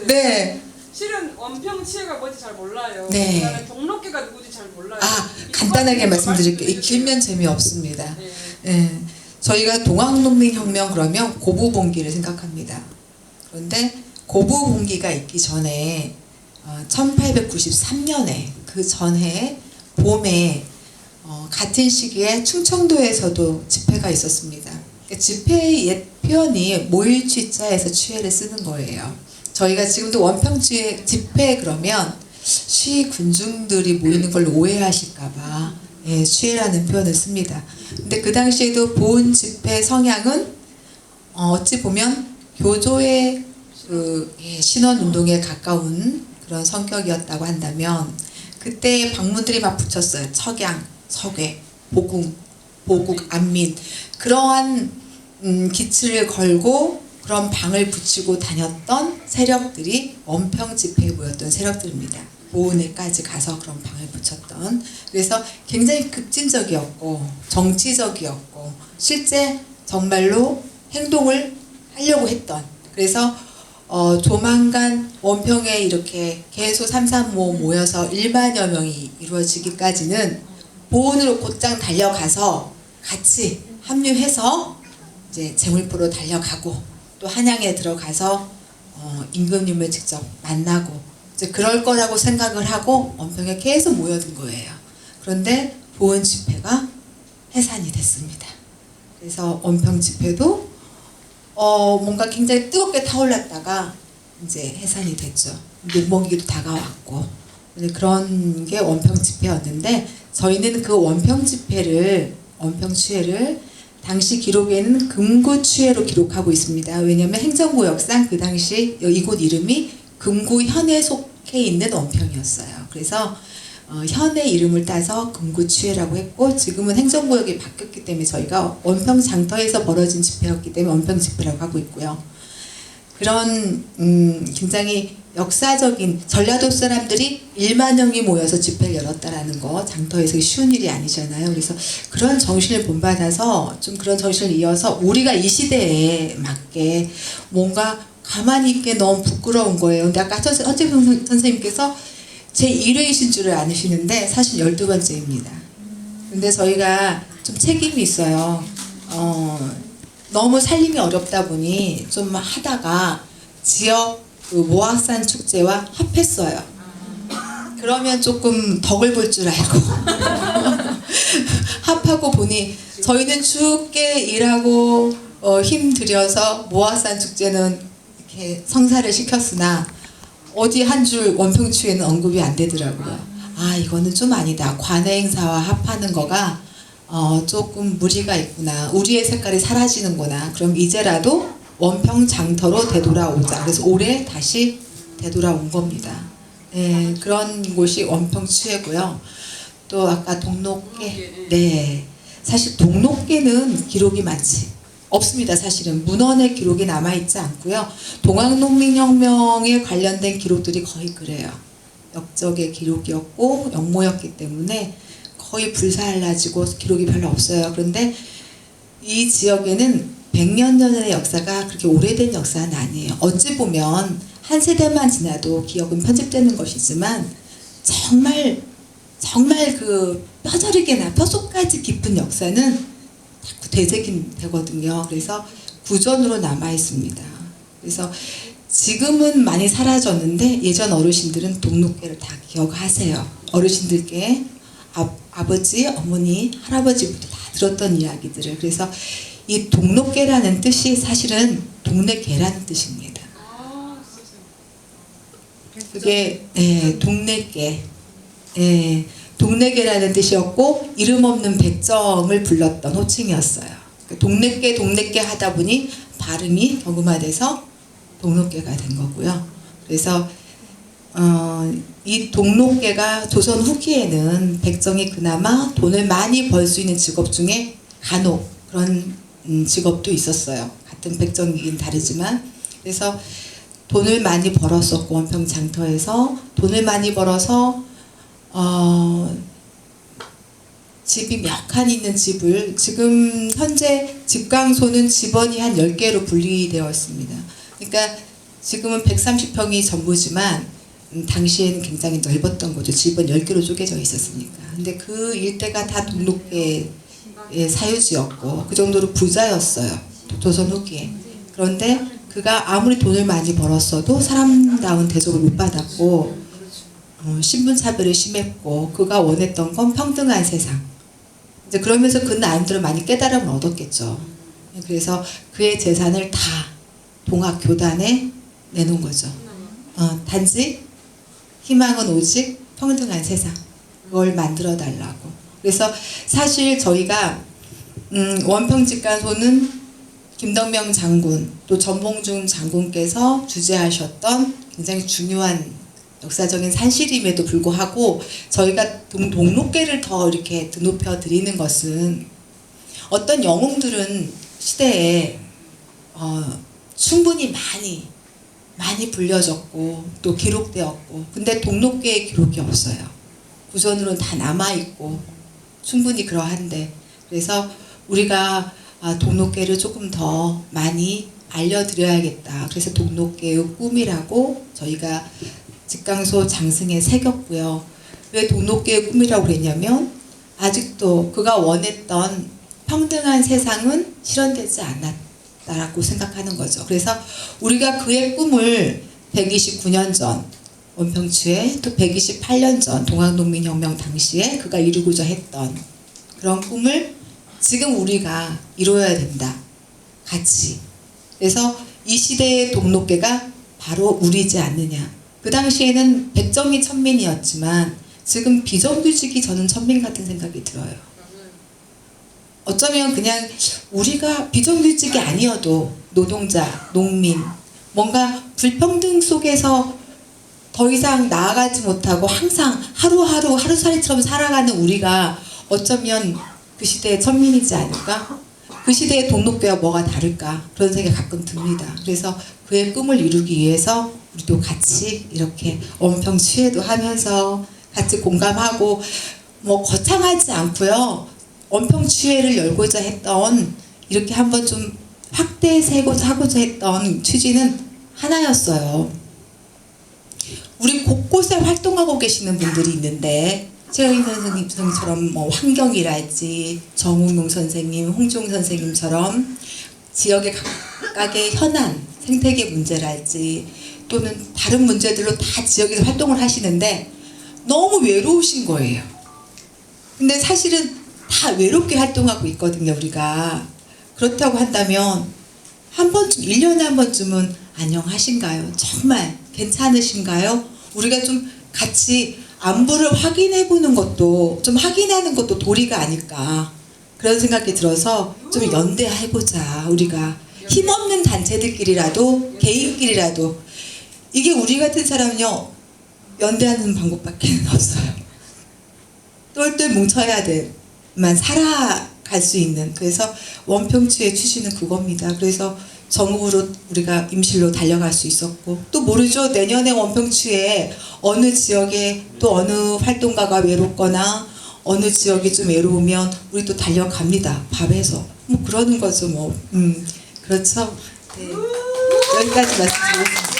네. 실은 원평치해가 뭔지 잘 몰라요. 네. 그다음에 동록계가 누구지 잘 몰라요. 간단하게 말씀드릴게요. 길면 재미없습니다. 예. 저희가 동학농민혁명 그러면 고부봉기를 생각합니다. 그런데 고부봉기가 있기 전에 1893년에 그 전해 봄에 같은 시기에 충청도에서도 집회가 있었습니다. 집회의 옛 표현이 모일취자에서 취해를 쓰는 거예요. 저희가 지금도 원평치해 집회 그러면 시 군중들이 모이는 걸 오해하실까봐 취해라는 표현을 씁니다. 근데 그 당시에도 보은 집회 성향은 어찌 보면 교조의 신원운동에 가까운 그런 성격이었다고 한다면 그때 방문들이 막 붙였어요. 척양, 서괴, 보궁, 보국, 안민 그러한 기치를 걸고 그런 방을 붙이고 다녔던 세력들이 원평 집회에 모였던 세력들입니다. 보은에까지 가서 그런 방을 붙였던. 그래서 굉장히 급진적이었고 정치적이었고 실제 정말로 행동을 하려고 했던. 그래서 조만간 원평에 이렇게 개소 335 모여서 1만여 명이 이루어지기까지는 보은으로 곧장 달려가서 같이 합류해서 이제 제물포로 달려가고 또 한양에 들어가서 임금님을 직접 만나고 이제 그럴 거라고 생각을 하고 원평에 계속 모여든 거예요. 그런데 보은 집회가 해산이 됐습니다. 그래서 원평 집회도 뭔가 굉장히 뜨겁게 타올랐다가 이제 해산이 됐죠. 녹목기도 다가왔고 그런 게 원평 집회였는데 저희는 그 원평 집회를 원평 취해를 당시 기록에는 금구취해로 기록하고 있습니다. 왜냐하면 행정구역상 그 당시 이곳 이름이 금구현에 속해 있는 원평이었어요. 그래서 현의 이름을 따서 금구취해라고 했고 지금은 행정구역이 바뀌었기 때문에 저희가 원평 장터에서 벌어진 집회였기 때문에 원평 집회라고 하고 있고요. 그런 굉장히 역사적인 전라도 사람들이 1만명이 모여서 집회를 열었다라는 거 장터에서 쉬운 일이 아니잖아요. 그래서 그런 정신을 본받아서 좀 그런 정신을 이어서 우리가 이 시대에 맞게 뭔가 가만히 있게 너무 부끄러운 거예요. 근데 아까 헌재평 선생님께서 제 1회이신 줄을 아시는데 사실 12번째입니다. 근데 저희가 좀 책임이 있어요. 너무 살림이 어렵다 보니 좀 하다가 지역 그 모악산 축제와 합했어요. 그러면 조금 덕을 볼 줄 알고 합하고 보니 저희는 죽게 일하고 힘 들여서 모악산 축제는 이렇게 성사를 시켰으나 어디 한 줄 원평추에는 언급이 안 되더라고요. 이거는 좀 아니다. 관외 행사와 합하는 거가 조금 무리가 있구나. 우리의 색깔이 사라지는구나. 그럼 이제라도 원평 장터로 되돌아오자. 그래서 올해 다시 되돌아온 겁니다. 네, 그런 곳이 원평 취해고요. 또 아까 동록계. 네, 사실 동록계는 기록이 많지 없습니다. 사실은 문헌의 기록이 남아있지 않고요. 동학농민혁명에 관련된 기록들이 거의 그래요. 역적의 기록이었고 역모였기 때문에 거의 불살라지고 기록이 별로 없어요. 그런데 이 지역에는 100년 전의 역사가 그렇게 오래된 역사는 아니에요. 어찌 보면 한 세대만 지나도 기억은 편집되는 것이지만 정말 그 뼈저리게나 뼛속까지 깊은 역사는 자꾸 되새김되거든요. 그래서 구전으로 남아 있습니다. 그래서 지금은 많이 사라졌는데 예전 어르신들은 동록계를 다 기억하세요. 어르신들께 아버지, 어머니, 할아버지부터 다 들었던 이야기들을. 그래서 이 동록계라는 뜻이 사실은 동네계라는 뜻입니다. 그게 동네계, 동네계라는 뜻이었고 이름 없는 백정을 불렀던 호칭이었어요. 동네계 하다 보니 발음이 격음화돼서 동록계가 된 거고요. 그래서 이 동록계가 조선 후기에는 백정이 그나마 돈을 많이 벌 수 있는 직업 중에 간혹 그런 직업도 있었어요. 같은 백정이긴 다르지만. 그래서 돈을 많이 벌었었고 원평 장터에서 돈을 많이 벌어서 집이 몇 칸 있는 집을 지금 현재 집강소는 집원이 한 10개로 분리되어 있습니다. 그러니까 지금은 130평이 전부지만 당시에는 굉장히 넓었던 거죠. 집은 10개로 쪼개져 있었으니까. 근데 그 일대가 다 동록계의 사유지였고 그 정도로 부자였어요. 조선 후기에. 그런데 그가 아무리 돈을 많이 벌었어도 사람다운 대접을 못 받았고 신분차별이 심했고 그가 원했던 건 평등한 세상. 이제 그러면서 그 나름대로 많이 깨달음을 얻었겠죠. 그래서 그의 재산을 다 동학교단에 내놓은 거죠. 단지 희망은 오직 평등한 세상. 그걸 만들어 달라고. 그래서 사실 저희가 원평직간소는 김덕명 장군 또 전봉준 장군께서 주재하셨던 굉장히 중요한 역사적인 산실임에도 불구하고 저희가 동록계를 더 이렇게 드높여 드리는 것은 어떤 영웅들은 시대에 충분히 많이 불려졌고 또 기록되었고 근데 동록계의 기록이 없어요. 구전으로는 다 남아있고 충분히 그러한데 그래서 우리가 동록계를 조금 더 많이 알려드려야겠다. 그래서 동록계의 꿈이라고 저희가 직강소 장승에 새겼고요. 왜 동록계의 꿈이라고 그랬냐면 아직도 그가 원했던 평등한 세상은 실현되지 않았다라고 생각하는 거죠. 그래서 우리가 그의 꿈을 129년 전 원평치에 또 128년 전 동학농민혁명 당시에 그가 이루고자 했던 그런 꿈을 지금 우리가 이루어야 된다. 같이. 그래서 이 시대의 동록계가 바로 우리지 않느냐. 그 당시에는 백정이 천민이었지만 지금 비정규직이 저는 천민 같은 생각이 들어요. 어쩌면 그냥 우리가 비정규직이 아니어도 노동자, 농민, 뭔가 불평등 속에서 더 이상 나아가지 못하고 항상 하루하루 하루살이처럼 살아가는 우리가 어쩌면 그 시대의 천민이지 않을까? 그 시대의 동록계와 뭐가 다를까? 그런 생각이 가끔 듭니다. 그래서 그의 꿈을 이루기 위해서 우리도 같이 이렇게 원평치회도 하면서 같이 공감하고 뭐 거창하지 않고요. 원평치회를 열고자 했던 이렇게 한번 좀 확대하고자 했던 취지는 하나였어요. 우리 곳곳에 활동하고 계시는 분들이 있는데 최영희 선생님처럼 뭐 환경이랄지 정웅용 선생님, 홍종 선생님처럼 지역의 각각의 현안, 생태계 문제랄지 또는 다른 문제들로 다 지역에서 활동을 하시는데 너무 외로우신 거예요. 근데 사실은 다 외롭게 활동하고 있거든요, 우리가. 그렇다고 한다면 한 번쯤, 1년에 한 번쯤은 안녕하신가요? 정말 괜찮으신가요? 우리가 좀 같이 안부를 확인해보는 것도, 좀 확인하는 것도 도리가 아닐까. 그런 생각이 들어서 좀 연대해보자, 우리가. 힘없는 단체들끼리라도, 개인끼리라도. 이게 우리 같은 사람은요, 연대하는 방법밖에 없어요. 똘똘 뭉쳐야 돼만 살아갈 수 있는. 그래서 원평치의 취지는 그겁니다. 그래서 정읍으로 우리가 임실로 달려갈 수 있었고 또 모르죠. 내년에 원평치에 어느 지역에 또 어느 활동가가 외롭거나 어느 지역이 좀 외로우면 우리 또 달려갑니다. 밥에서 뭐 그러는 거죠. 뭐 그렇죠. 네. 여기까지 말씀드리겠습니다.